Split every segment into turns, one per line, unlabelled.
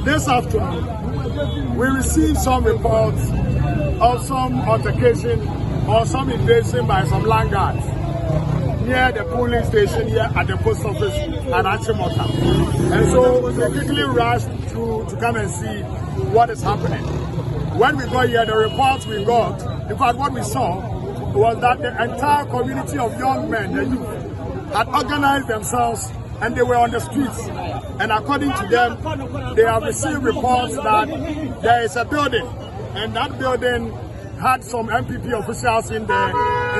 This afternoon, we received some reports of some altercation or some invasion by some land guards near the polling station here at the post office at Achimota. And so we quickly rushed to come and see what is happening. When we got here, the reports we got, in fact what we saw was that the entire community of young men, the youth, had organized themselves and they were on the streets. And according to them, they have received reports that there is a building, and that building had some MPP officials in there,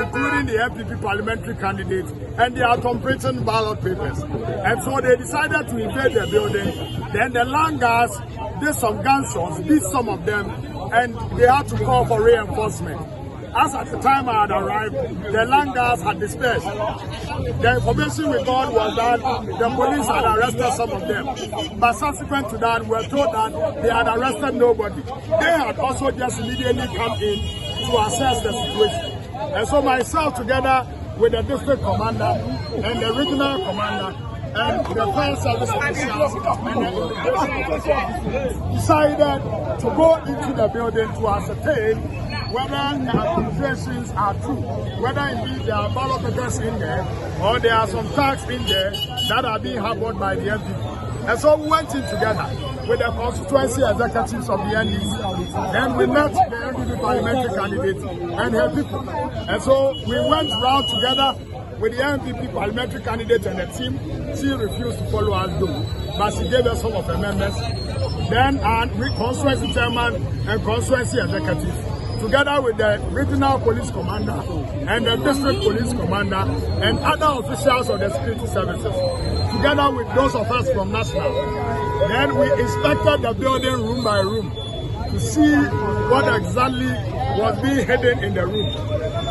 including the MPP parliamentary candidate, and they are completing ballot papers. And so they decided to invade the building. Then the land guards did some gunshots, beat some of them, and they had to call for reinforcement. As at the time I had arrived, the land guards had dispersed. The information we got was that the police had arrested some of them. But subsequent to that, we were told that they had arrested nobody. They had also just immediately come in to assess the situation. And so myself, together with the district commander and the regional commander and the fire service officials and the immigration officials, decided to go into the building to ascertain whether the accusations are true, whether indeed there are ballot papers in there, or there are some tags in there that are being harbored by the MPP. And so we went in together with the constituency executives of the NDC. Then we met the NDC parliamentary candidate and her people. And so we went round together with the MPP parliamentary candidate and the team. She refused to follow us though, but she gave us some of her members. Then our constituency chairman and constituency executive, together with the regional police commander and the district police commander and other officials of the security services, together with those of us from national. Then we inspected the building room by room to see what exactly was being hidden in the room.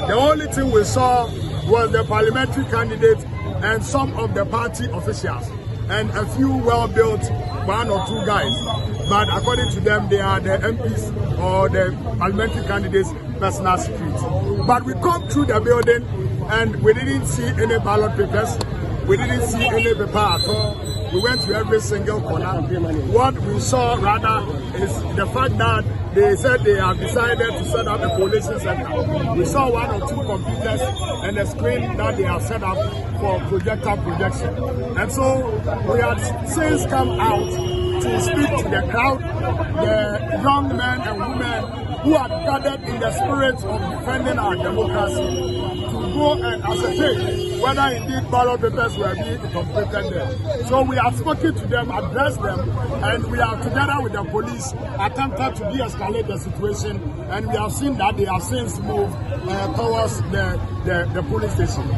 The only thing we saw was the parliamentary candidate and some of the party officials and a few well-built one or two guys. But according to them, they are the MPs or the parliamentary candidates' personal security. But we come through the building and we didn't see any ballot papers. We didn't see any paper at all. We went to every single corner. What we saw rather is the fact that they said they have decided to set up a collation center. We saw one or two computers and a screen that they have set up for projector projection. And so we had since come out to speak to the crowd, the young men and women who had gathered in the spirit of defending our democracy, to go and ascertain whether indeed ballot papers were being completed there. So we have spoken to them, addressed them, and we are together with the police attempted to de-escalate the situation, and we have seen that they have since moved towards the police station.